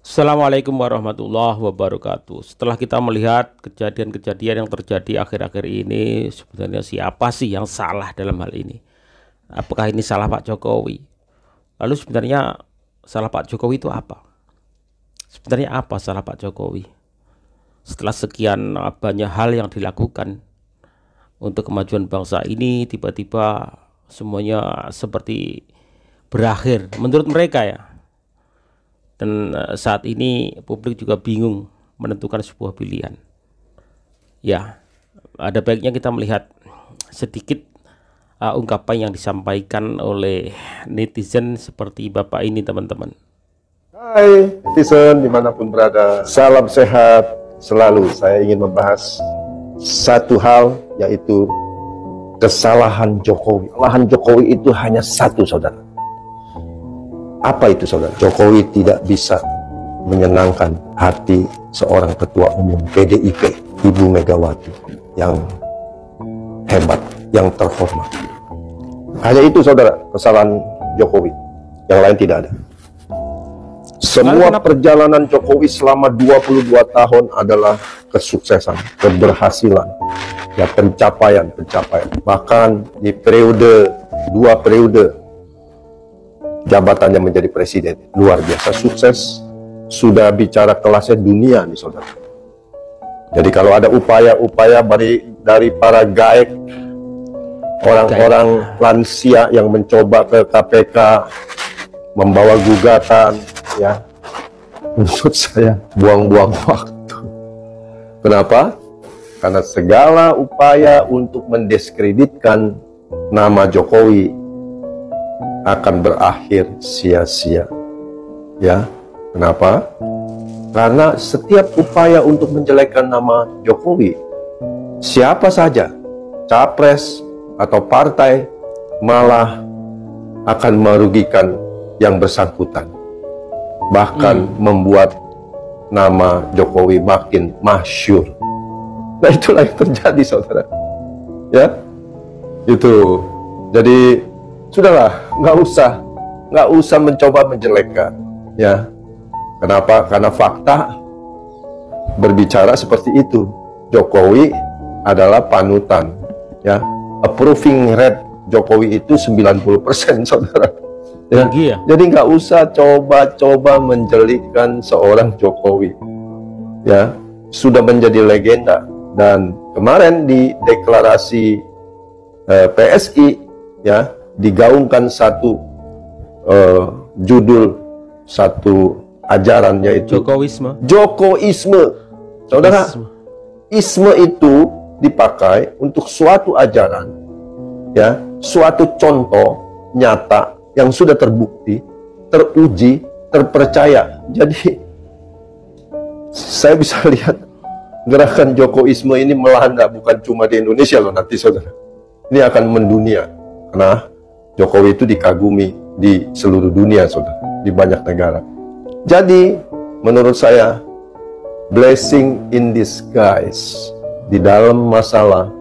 Assalamualaikum warahmatullahi wabarakatuh. Setelah kita melihat kejadian-kejadian yang terjadi akhir-akhir ini, sebenarnya siapa sih yang salah dalam hal ini? Apakah ini salah Pak Jokowi? Lalu sebenarnya salah Pak Jokowi itu apa? Sebenarnya apa salah Pak Jokowi? Setelah sekian banyak hal yang dilakukan untuk kemajuan bangsa ini, tiba-tiba semuanya seperti berakhir menurut mereka ya. Dan saat ini publik juga bingung menentukan sebuah pilihan. Ya, ada baiknya kita melihat sedikit ungkapan yang disampaikan oleh netizen seperti Bapak ini, teman-teman. Hai netizen dimanapun berada, salam sehat selalu. Saya ingin membahas satu hal, yaitu kesalahan Jokowi. Kesalahan Jokowi itu hanya satu, saudara. Apa itu, saudara? Jokowi tidak bisa menyenangkan hati seorang ketua umum PDIP, Ibu Megawati, yang hebat, yang terhormat. Hanya itu, saudara, kesalahan Jokowi. Yang lain tidak ada. Semua perjalanan Jokowi selama 22 tahun adalah kesuksesan, keberhasilan, ya, pencapaian. Bahkan di dua periode jabatannya menjadi presiden, luar biasa sukses. Sudah bicara kelasnya dunia nih, saudara. Jadi kalau ada upaya-upaya dari para gaek, orang-orang lansia yang mencoba ke KPK membawa gugatan, ya, menurut saya buang-buang waktu. Kenapa? Karena segala upaya untuk mendiskreditkan nama Jokowi akan berakhir sia-sia. Ya, kenapa? Karena setiap upaya untuk menjelekkan nama Jokowi, siapa saja, capres atau partai, malah akan merugikan yang bersangkutan. Bahkan membuat nama Jokowi makin masyhur. Nah, itulah yang terjadi, saudara. Ya, itu. Jadi sudahlah, nggak usah mencoba menjelekkan, ya. Kenapa? Karena fakta berbicara seperti itu. Jokowi adalah panutan, ya. Approving rate Jokowi itu 90%, saudara. Ya. Jadi nggak usah coba-coba menjelekkan seorang Jokowi, ya. Sudah menjadi legenda. Dan kemarin di deklarasi PSI, ya, digaungkan satu judul, satu ajaran, yaitu Jokowisme. Saudara, isme itu dipakai untuk suatu ajaran, ya, suatu contoh nyata yang sudah terbukti, teruji, terpercaya. Jadi saya bisa lihat gerakan Jokowisme ini melanda bukan cuma di Indonesia loh nanti, saudara. Ini akan mendunia. Karena Jokowi itu dikagumi di seluruh dunia, saudara, di banyak negara. Jadi, menurut saya, blessing in disguise. Di dalam masalah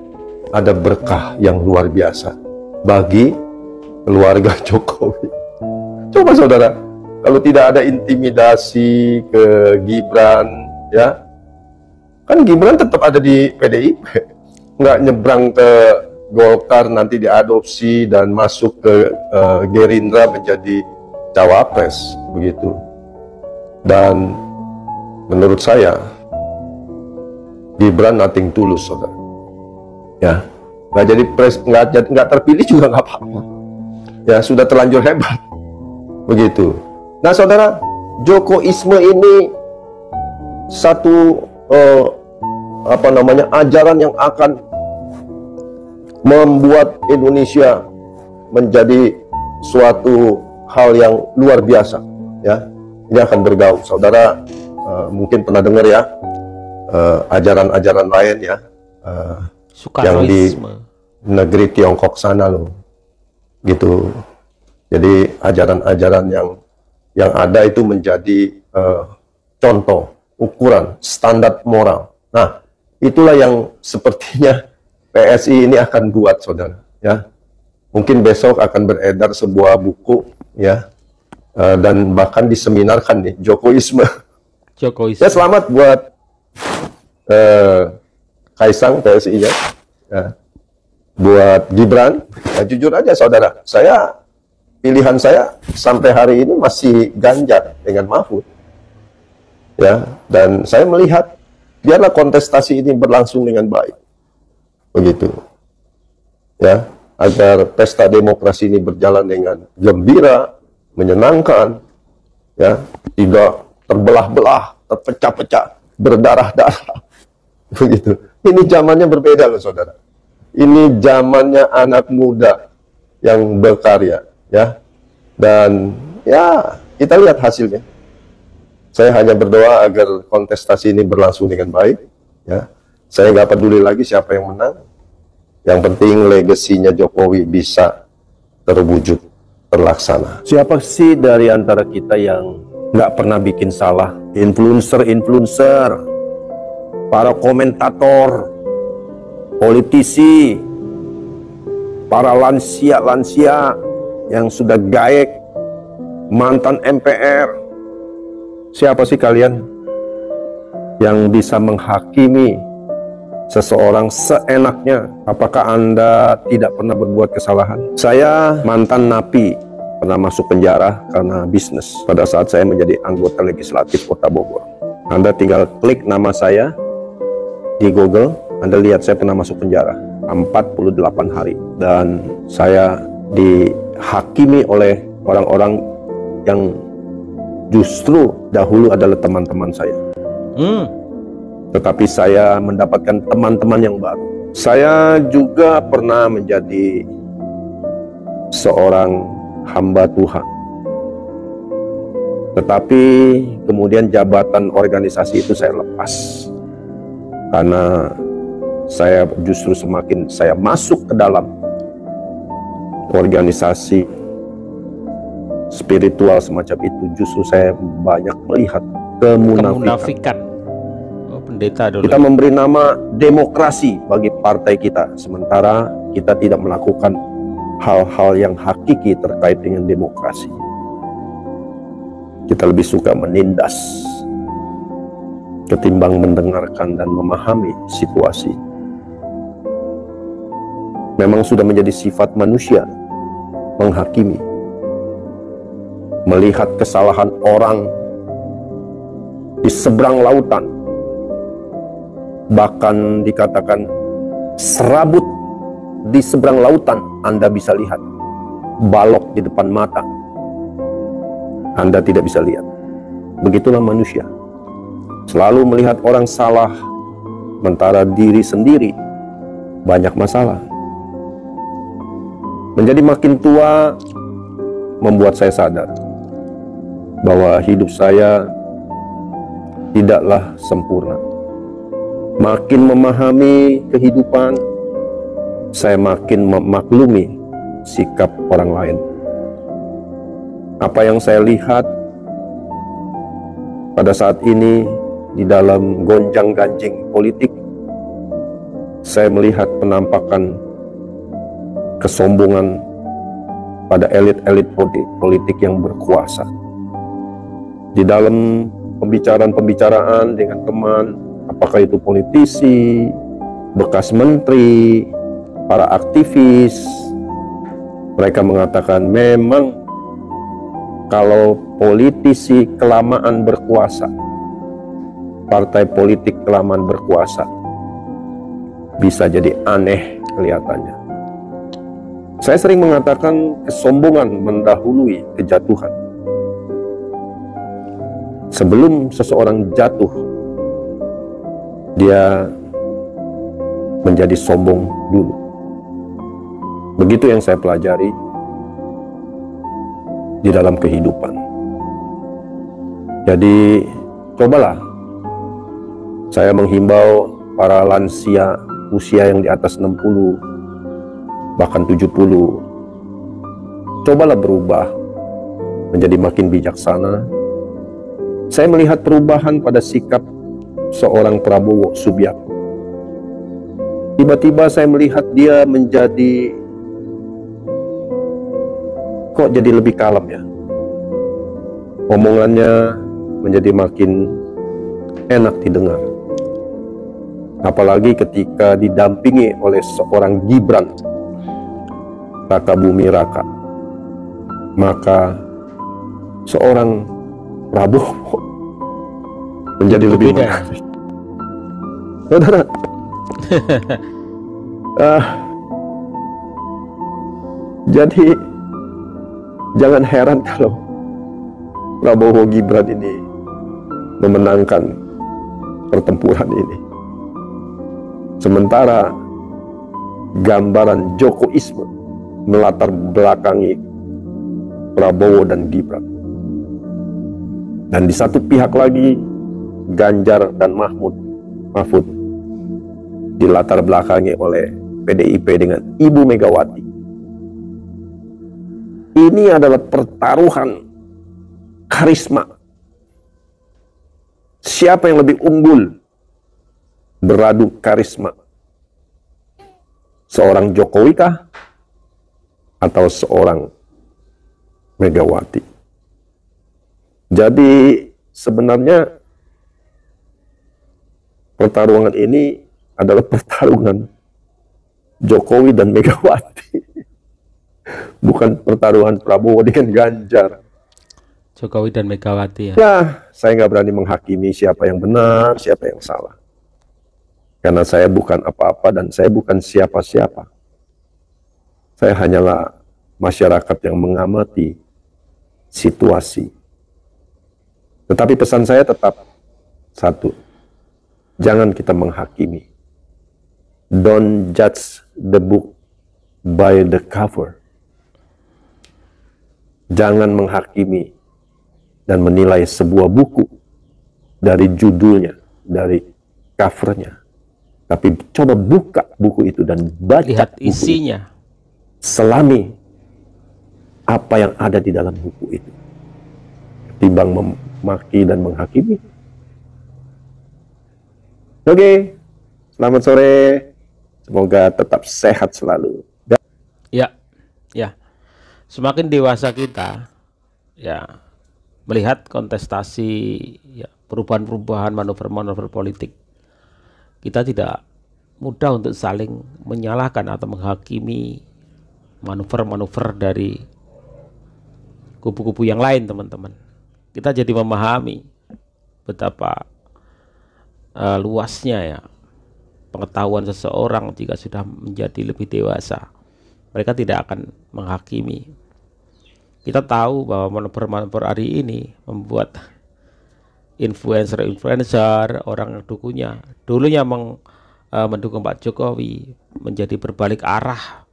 ada berkah yang luar biasa bagi keluarga Jokowi. Coba, saudara, kalau tidak ada intimidasi ke Gibran, ya, kan Gibran tetap ada di PDIP, nggak nyebrang ke Golkar nanti diadopsi dan masuk ke Gerindra menjadi cawapres, begitu. Dan menurut saya Gibran nothing tulus, saudara. Ya, nggak jadi nggak terpilih juga nggak apa-apa. Ya, sudah terlanjur hebat, begitu. Nah, saudara, Jokowisme ini satu ajaran yang akan membuat Indonesia menjadi suatu hal yang luar biasa, ya. Ini akan bergaung, saudara. Mungkin pernah dengar, ya, ajaran-ajaran lain, ya, yang di negeri Tiongkok sana loh, gitu. Jadi ajaran-ajaran yang ada itu menjadi contoh, ukuran, standar moral. Nah, itulah yang sepertinya PSI ini akan buat, saudara, ya. Mungkin besok akan beredar sebuah buku, ya, dan bahkan diseminarkan nih, Jokowisme Jokowi. Ya, selamat buat Kaisang PSI-nya. Ya. Buat Gibran, ya, jujur aja saudara, pilihan saya sampai hari ini masih Ganjar dengan Mahfud. Ya, dan saya melihat biarlah kontestasi ini berlangsung dengan baik. Begitu. Ya, agar pesta demokrasi ini berjalan dengan gembira, menyenangkan, ya, tidak terbelah-belah, terpecah-pecah, berdarah-darah. Begitu. Ini zamannya berbeda loh saudara. Ini zamannya anak muda yang berkarya, ya. Dan ya, kita lihat hasilnya. Saya hanya berdoa agar kontestasi ini berlangsung dengan baik, ya. Saya nggak peduli lagi siapa yang menang. Yang penting legasinya Jokowi bisa terwujud, terlaksana. Siapa sih dari antara kita yang nggak pernah bikin salah? Influencer, para komentator, politisi, para lansia yang sudah gaek, mantan MPR. Siapa sih kalian yang bisa menghakimi seseorang seenaknya? Apakah Anda tidak pernah berbuat kesalahan? Saya mantan napi, pernah masuk penjara karena bisnis pada saat saya menjadi anggota legislatif Kota Bogor. Anda tinggal klik nama saya di Google, Anda lihat saya pernah masuk penjara 48 hari. Dan saya dihakimi oleh orang-orang yang justru dahulu adalah teman-teman saya. Tetapi saya mendapatkan teman-teman yang baru. Saya juga pernah menjadi seorang hamba Tuhan. Tetapi kemudian jabatan organisasi itu saya lepas. Karena saya justru semakin saya masuk ke dalam organisasi spiritual semacam itu, justru saya banyak melihat kemunafikan. Pendeta dulu. Kita memberi nama demokrasi bagi partai kita, sementara kita tidak melakukan hal-hal yang hakiki terkait dengan demokrasi. Kita lebih suka menindas ketimbang mendengarkan dan memahami situasi. Memang sudah menjadi sifat manusia menghakimi, melihat kesalahan orang di seberang lautan, bahkan dikatakan serabut di seberang lautan Anda bisa lihat, balok di depan mata Anda tidak bisa lihat. Begitulah manusia, selalu melihat orang salah, sementara diri sendiri banyak masalah. Menjadi makin tua membuat saya sadar bahwa hidup saya tidaklah sempurna. Makin memahami kehidupan, saya makin memaklumi sikap orang lain. Apa yang saya lihat pada saat ini di dalam gonjang-ganjing politik, saya melihat penampakan kesombongan pada elit-elit politik yang berkuasa. Di dalam pembicaraan dengan teman, apakah itu politisi, bekas menteri, para aktivis, mereka mengatakan memang kalau politisi kelamaan berkuasa, partai politik kelamaan berkuasa, bisa jadi aneh kelihatannya. Saya sering mengatakan kesombongan mendahului kejatuhan. Sebelum seseorang jatuh, dia menjadi sombong dulu. Begitu yang saya pelajari di dalam kehidupan. Jadi cobalah, saya menghimbau para lansia usia yang di atas 60 bahkan 70, cobalah berubah menjadi makin bijaksana. Saya melihat perubahan pada sikap seorang Prabowo Subianto. Tiba-tiba saya melihat dia menjadi, kok jadi lebih kalem ya. Omongannya menjadi makin enak didengar. Apalagi ketika didampingi oleh seorang Gibran Raka Bumi Raka, maka seorang Prabowo menjadi lebih menarik. Saudara, jadi jangan heran kalau Prabowo Gibran ini memenangkan pertempuran ini. Sementara gambaran Jokowisme melatar belakangi Prabowo dan Gibran. Dan di satu pihak lagi Ganjar dan Mahfud dilatar belakangi oleh PDIP dengan Ibu Megawati. Ini adalah pertaruhan karisma. Siapa yang lebih unggul beradu karisma? Seorang Jokowi kah? Atau seorang Megawati? Jadi sebenarnya pertarungan ini adalah pertarungan Jokowi dan Megawati. Bukan pertarungan Prabowo dengan Ganjar. Jokowi dan Megawati ya. Ya, saya nggak berani menghakimi siapa yang benar, siapa yang salah. Karena saya bukan apa-apa dan saya bukan siapa-siapa. Saya hanyalah masyarakat yang mengamati situasi. Tetapi pesan saya tetap satu. Jangan kita menghakimi. Don't judge the book by the cover. Jangan menghakimi dan menilai sebuah buku dari judulnya, dari covernya. Tapi coba buka buku itu dan baca. Lihat isinya. Selami apa yang ada di dalam buku itu. Ketimbang memaki dan menghakimi. Oke, selamat sore. Semoga tetap sehat selalu. Ya, ya. Semakin dewasa kita, ya, melihat kontestasi, ya, perubahan-perubahan manuver-manuver politik, kita tidak mudah untuk saling menyalahkan atau menghakimi manuver-manuver dari kubu-kubu yang lain, teman-teman. Kita jadi memahami betapa luasnya ya pengetahuan seseorang jika sudah menjadi lebih dewasa. Mereka tidak akan menghakimi. Kita tahu bahwa manuver-manuver hari ini membuat influencer-influencer, orang yang dulunya mendukung Pak Jokowi, menjadi berbalik arah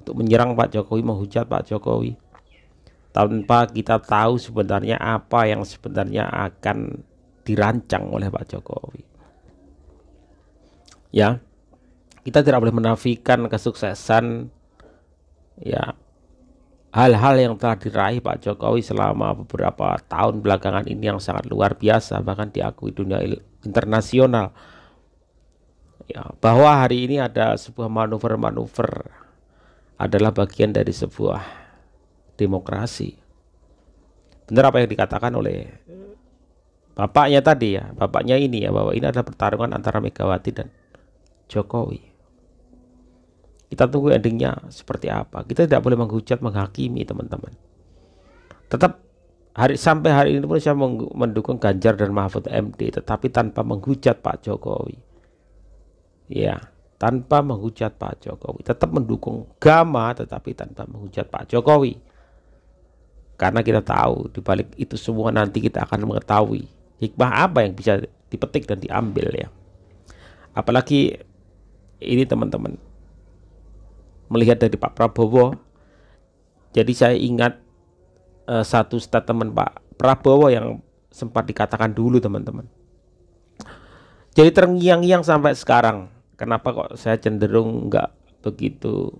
untuk menyerang Pak Jokowi, menghujat Pak Jokowi, tanpa kita tahu sebenarnya apa yang sebenarnya akan dirancang oleh Pak Jokowi. Ya, kita tidak boleh menafikan kesuksesan, ya, hal-hal yang telah diraih Pak Jokowi selama beberapa tahun belakangan ini yang sangat luar biasa, bahkan diakui dunia internasional. Ya, bahwa hari ini ada sebuah manuver-manuver adalah bagian dari sebuah demokrasi. Benar apa yang dikatakan oleh bapaknya tadi ya, bapaknya ini ya, bahwa ini adalah pertarungan antara Megawati dan Jokowi. Kita tunggu endingnya seperti apa. Kita tidak boleh menghujat, menghakimi, teman-teman. Tetap sampai hari ini pun saya mendukung Ganjar dan Mahfud MD, tetapi tanpa menghujat Pak Jokowi. Ya, tanpa menghujat Pak Jokowi. Tetap mendukung Gama, tetapi tanpa menghujat Pak Jokowi. Karena kita tahu di balik itu semua nanti kita akan mengetahui hikmah apa yang bisa dipetik dan diambil ya. Apalagi ini teman-teman, melihat dari Pak Prabowo, jadi saya ingat satu statement Pak Prabowo yang sempat dikatakan dulu, teman-teman. Jadi terngiang-ngiang sampai sekarang. Kenapa kok saya cenderung nggak begitu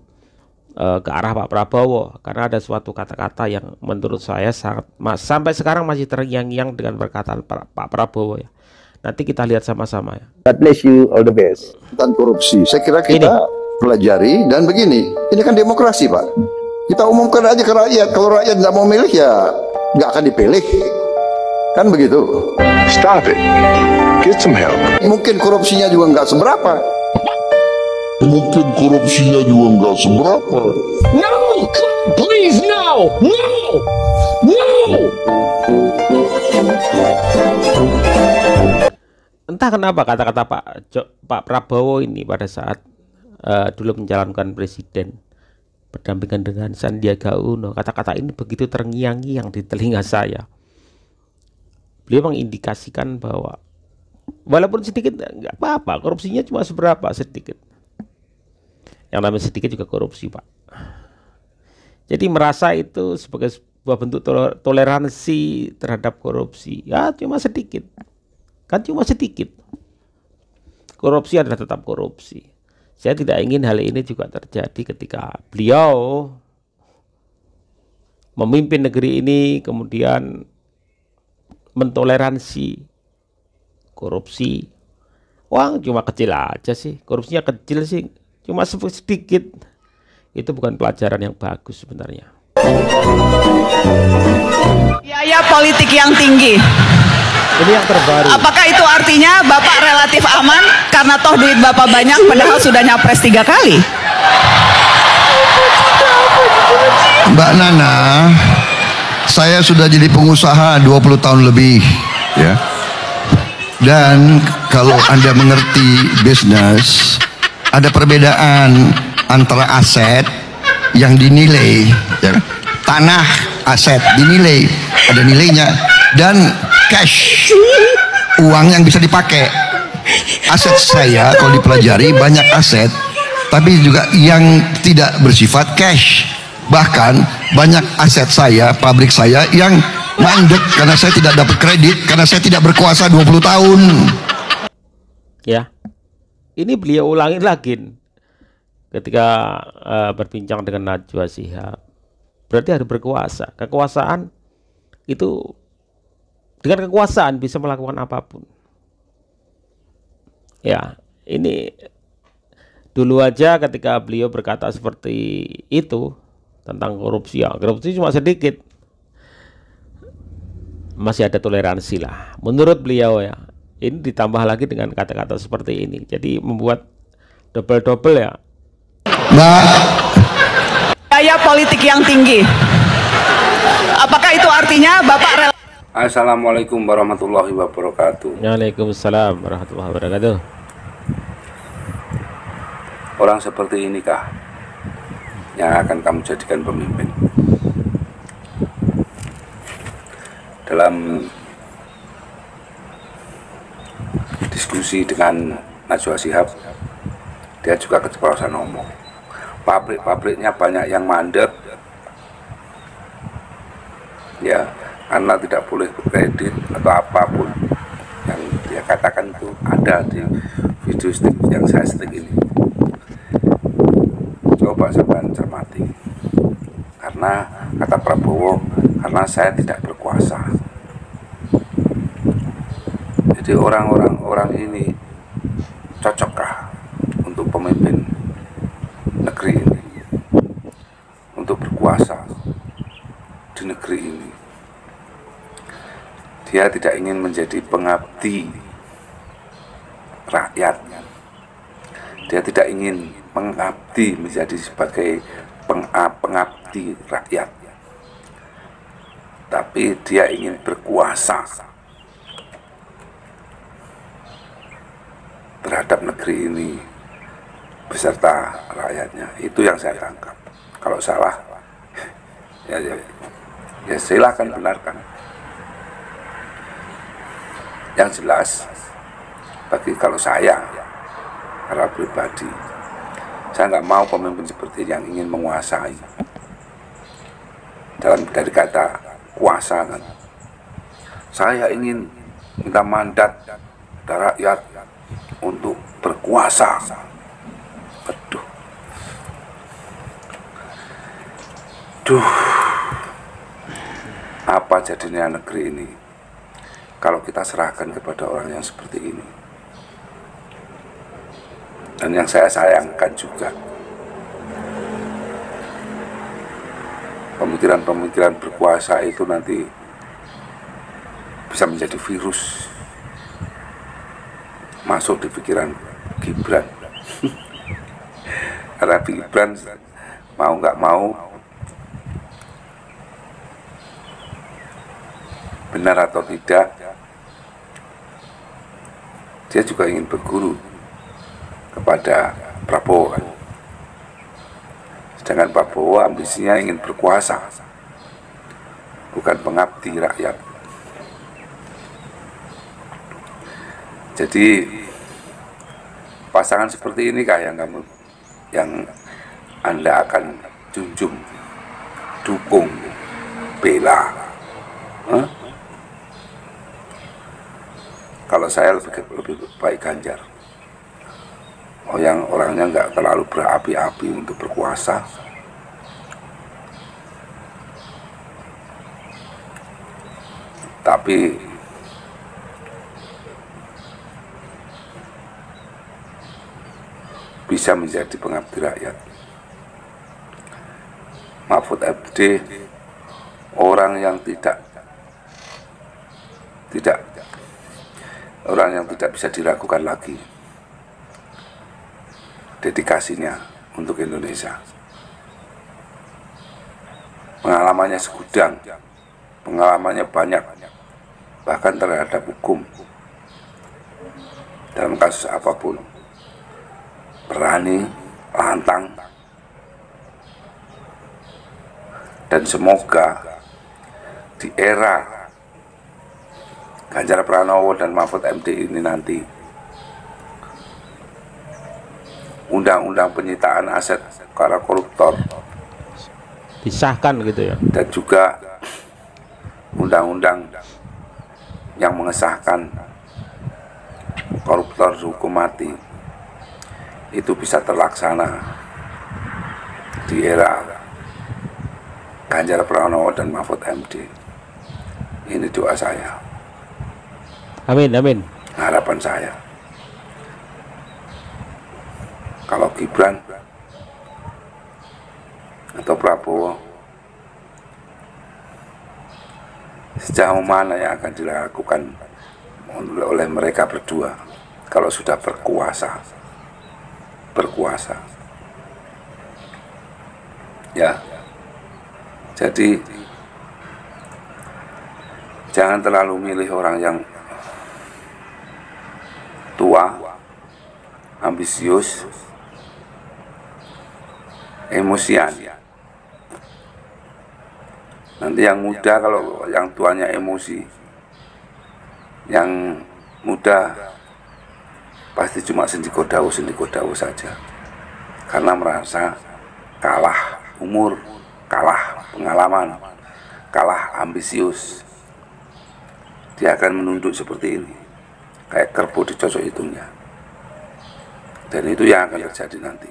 ke arah Pak Prabowo? Karena ada suatu kata-kata yang menurut saya sangat sampai sekarang masih terngiang-ngiang dengan perkataan Pak Prabowo ya. Nanti kita lihat sama-sama ya. God bless you, all the best. Dan korupsi, saya kira kita pelajari. Dan begini, ini kan demokrasi Pak, kita umumkan aja ke rakyat. Kalau rakyat tidak mau milih ya nggak akan dipilih. Kan begitu. Stop it. Get some help. Mungkin korupsinya juga nggak seberapa. Mungkin korupsinya juga nggak seberapa. No! Please, no! No! No! Entah kenapa kata-kata Pak Prabowo ini pada saat dulu menjalankan presiden berdampingan dengan Sandiaga Uno, kata-kata ini begitu terngiang-ngiang di telinga saya. Beliau mengindikasikan bahwa walaupun sedikit nggak apa-apa, korupsinya cuma seberapa, sedikit. Yang namanya sedikit juga korupsi, Pak. Jadi merasa itu sebagai sebuah bentuk toleransi terhadap korupsi. Ya cuma sedikit. Kan cuma sedikit. Korupsi adalah tetap korupsi. Saya tidak ingin hal ini juga terjadi ketika beliau memimpin negeri ini kemudian mentoleransi korupsi. Wah, cuma kecil aja sih. Korupsinya kecil sih. Cuma sedikit. Itu bukan pelajaran yang bagus sebenarnya. Biaya politik yang tinggi. Ini yang terbaru. Apakah itu artinya Bapak relatif aman karena toh duit Bapak banyak padahal sudah nyapres 3 kali? Mbak Nana, saya sudah jadi pengusaha 20 tahun lebih, ya. Dan kalau Anda mengerti bisnis, ada perbedaan antara aset yang dinilai, ya, tanah aset dinilai, ada nilainya, dan cash, uang yang bisa dipakai. Aset saya kalau dipelajari banyak aset, tapi juga yang tidak bersifat cash. Bahkan banyak aset saya, pabrik saya yang mandek karena saya tidak dapat kredit, karena saya tidak berkuasa 20 tahun. Ya, ini beliau ulangi lagi ketika berbincang dengan Najwa Shihab. Berarti harus berkuasa. Kekuasaan itu, dengan kekuasaan bisa melakukan apapun. Ya, ini dulu aja ketika beliau berkata seperti itu tentang korupsi, ya korupsi cuma sedikit, masih ada toleransi lah menurut beliau ya. Ini ditambah lagi dengan kata-kata seperti ini, jadi membuat double ya. Mbak, Biaya politik yang tinggi. Apakah itu artinya Bapak Assalamualaikum warahmatullahi wabarakatuh. Waalaikumsalam warahmatullahi wabarakatuh. Orang seperti inikah yang akan kamu jadikan pemimpin? Dalam diskusi dengan Najwa Shihab, dia juga keceplosan ngomong. Pabrik-pabriknya banyak yang mandek, ya, karena tidak boleh kredit atau apapun yang dia katakan itu ada di video stick yang saya stick ini. Coba sampean cermati, karena kata Prabowo, karena saya tidak berkuasa. Jadi orang ini cocokkah untuk pemimpin negeri ini, untuk berkuasa di negeri ini? Dia tidak ingin menjadi pengabdi rakyat. Dia tidak ingin mengabdi menjadi sebagai pengabdi rakyat. Tapi dia ingin berkuasa terhadap negeri ini beserta rakyatnya. Itu yang saya tangkap. Kalau salah, ya silakan benarkan. Yang jelas, kalau saya, secara pribadi, saya nggak mau pemimpin seperti yang ingin menguasai. Dari kata kuasa kan, saya ingin minta mandat dari rakyat untuk berkuasa. Apa jadinya negeri ini kalau kita serahkan kepada orang yang seperti ini? Dan yang saya sayangkan juga, pemikiran-pemikiran berkuasa itu nanti bisa menjadi virus masuk di pikiran Gibran. Karena Gibran mau nggak mau, benar atau tidak, dia juga ingin berguru kepada Prabowo kan. Sedangkan Prabowo ambisinya ingin berkuasa, bukan pengabdi rakyat. Jadi pasangan seperti ini kah yang Anda akan junjung, dukung, bela? Kalau saya lebih baik Ganjar. Yang orangnya nggak terlalu berapi-api untuk berkuasa, tapi bisa menjadi pengabdi rakyat. Mahfud MD orang yang tidak bisa diragukan lagi dedikasinya untuk Indonesia. Pengalamannya segudang, pengalamannya banyak, bahkan terhadap hukum. Dalam kasus apapun, berani, lantang, dan semoga di era Ganjar Pranowo dan Mahfud MD ini nanti undang-undang penyitaan aset para koruptor disahkan gitu ya, dan juga undang-undang yang mengesahkan koruptor hukum mati itu bisa terlaksana di era Ganjar Pranowo dan Mahfud MD. Ini doa saya. Amin, amin. Harapan saya. Kalau Gibran atau Prabowo, sejauh mana yang akan dilakukan oleh mereka berdua kalau sudah berkuasa? Ya, jadi jangan terlalu milih orang yang tua, ambisius, emosian. Nanti yang muda, kalau yang tuanya emosi, yang muda pasti cuma sendiko-dawu saja, karena merasa kalah umur, kalah pengalaman, kalah ambisius. Dia akan menunduk seperti ini, kayak kerbau dicocok hidungnya. Dan itu yang akan terjadi nanti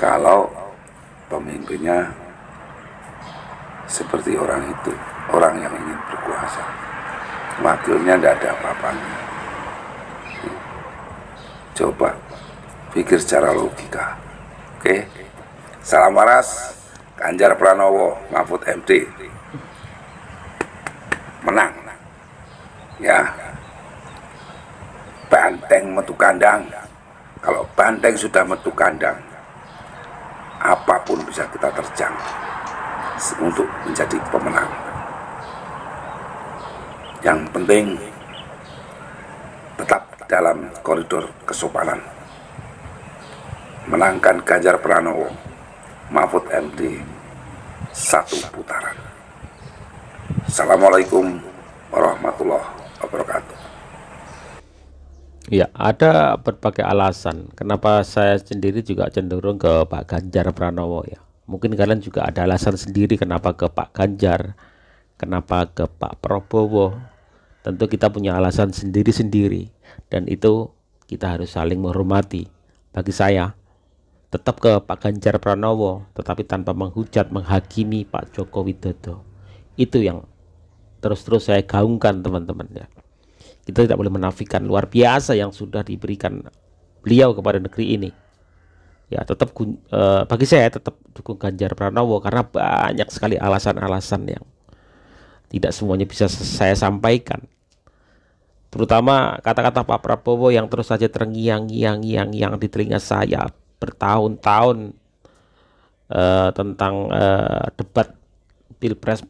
kalau pemimpinnya seperti orang itu, orang yang ingin berkuasa. Wakilnya tidak ada apa-apanya. Coba pikir secara logika. Oke, salam waras, Ganjar Pranowo, Mahfud MD, menang. Ya, banteng metu kandang. Kalau banteng sudah metu kandang, apapun bisa kita terjang untuk menjadi pemenang. Yang penting tetap dalam koridor kesopanan. Menangkan Ganjar Pranowo, Mahfud MD, satu putaran. Assalamualaikum warahmatullahi wabarakatuh. Ya, ada berbagai alasan kenapa saya sendiri juga cenderung ke Pak Ganjar Pranowo ya. Mungkin kalian juga ada alasan sendiri kenapa ke Pak Ganjar, kenapa ke Pak Prabowo. Tentu kita punya alasan sendiri-sendiri, dan itu kita harus saling menghormati. Bagi saya, tetap ke Pak Ganjar Pranowo, tetapi tanpa menghujat, menghakimi Pak Joko Widodo. Itu yang terus-terus saya gaungkan, teman-teman ya. Kita tidak boleh menafikan luar biasa yang sudah diberikan beliau kepada negeri ini. Ya, tetap bagi saya tetap dukung Ganjar Pranowo karena banyak sekali alasan-alasan tidak semuanya bisa saya sampaikan. Terutama kata-kata Pak Prabowo yang terus saja terngiang-ngiang di telinga saya bertahun-tahun tentang debat Pilpres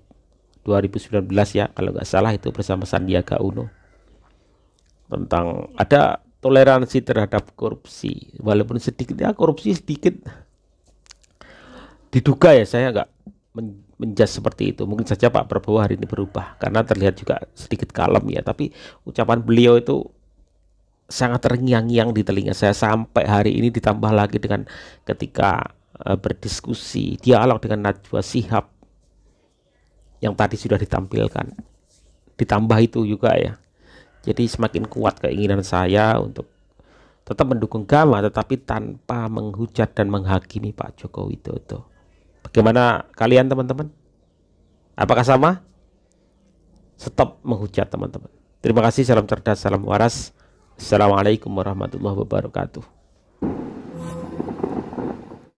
2019 ya, kalau nggak salah itu bersama Sandiaga Uno, tentang ada toleransi terhadap korupsi, walaupun sedikit ya, korupsi sedikit diduga ya, saya nggak menjudge seperti itu. Mungkin saja Pak Prabowo hari ini berubah karena terlihat juga sedikit kalem ya, tapi ucapan beliau itu sangat terngiang-ngiang di telinga saya sampai hari ini, ditambah lagi dengan ketika berdiskusi dialog dengan Najwa Shihab yang tadi sudah ditampilkan, ditambah itu juga ya, jadi semakin kuat keinginan saya untuk tetap mendukung Gama tetapi tanpa menghujat dan menghakimi Pak Joko Widodo. Bagaimana kalian teman-teman? Apakah sama? Stop menghujat teman-teman. Terima kasih, salam cerdas, salam waras. Assalamualaikum warahmatullahi wabarakatuh.